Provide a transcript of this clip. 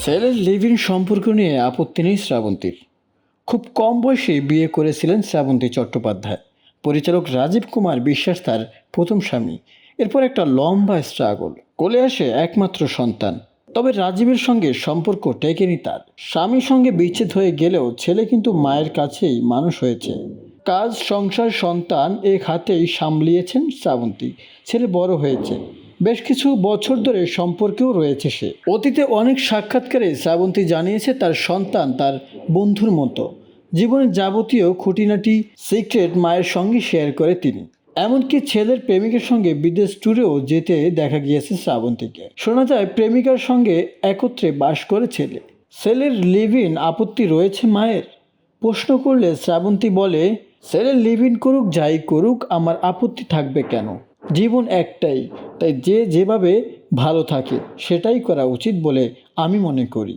ছেলের live in সম্পর্ক নিয়ে আপত্তি নেই শ্রাবন্তীর। খুব কম বয়সে বিয়ে করেছিলেন শ্রাবন্তী চট্টোপাধ্যায়। পরিচালক রাজীব কুমার বিশ্বাস তার প্রথম স্বামী। এরপর একটা লম্বা স্ট্রাগল, কোলে আসে একমাত্র সন্তান। তবে রাজীবের সঙ্গে সম্পর্ক টেকেনি তার। স্বামীর সঙ্গে বিচ্ছেদ হয়ে গেলেও ছেলে কিন্তু মায়ের কাছেই মানুষ হয়েছে। কাজ, সংসার, সন্তান এক হাতেই সামলিয়েছেন শ্রাবন্তী। ছেলে বড় হয়েছে, বেশ কিছু বছর ধরে সম্পর্কেও রয়েছে সে। অতীতে অনেক সাক্ষাৎকারে শ্রাবন্তী জানিয়েছে তার সন্তান তার বন্ধুর মতো। জীবনের যাবতীয় খুঁটিনাটি সিক্রেট মায়ের সঙ্গে শেয়ার করে তিনি। এমনকি ছেলের প্রেমিকের সঙ্গে বিদেশ ট্যুরেও যেতে দেখা গিয়েছে শ্রাবন্তীকে। শোনা যায় প্রেমিকার সঙ্গে একত্রে বাস করে ছেলে। ছেলের লিভ ইন আপত্তি রয়েছে মায়ের। প্রশ্ন করলে শ্রাবন্তী বলে, ছেলে লিভ ইন করুক, যাই করুক, আমার আপত্তি থাকবে কেন? জীবন একটাই, তাই যে যেভাবে ভালো থাকে সেটাই করা উচিত বলে আমি মনে করি।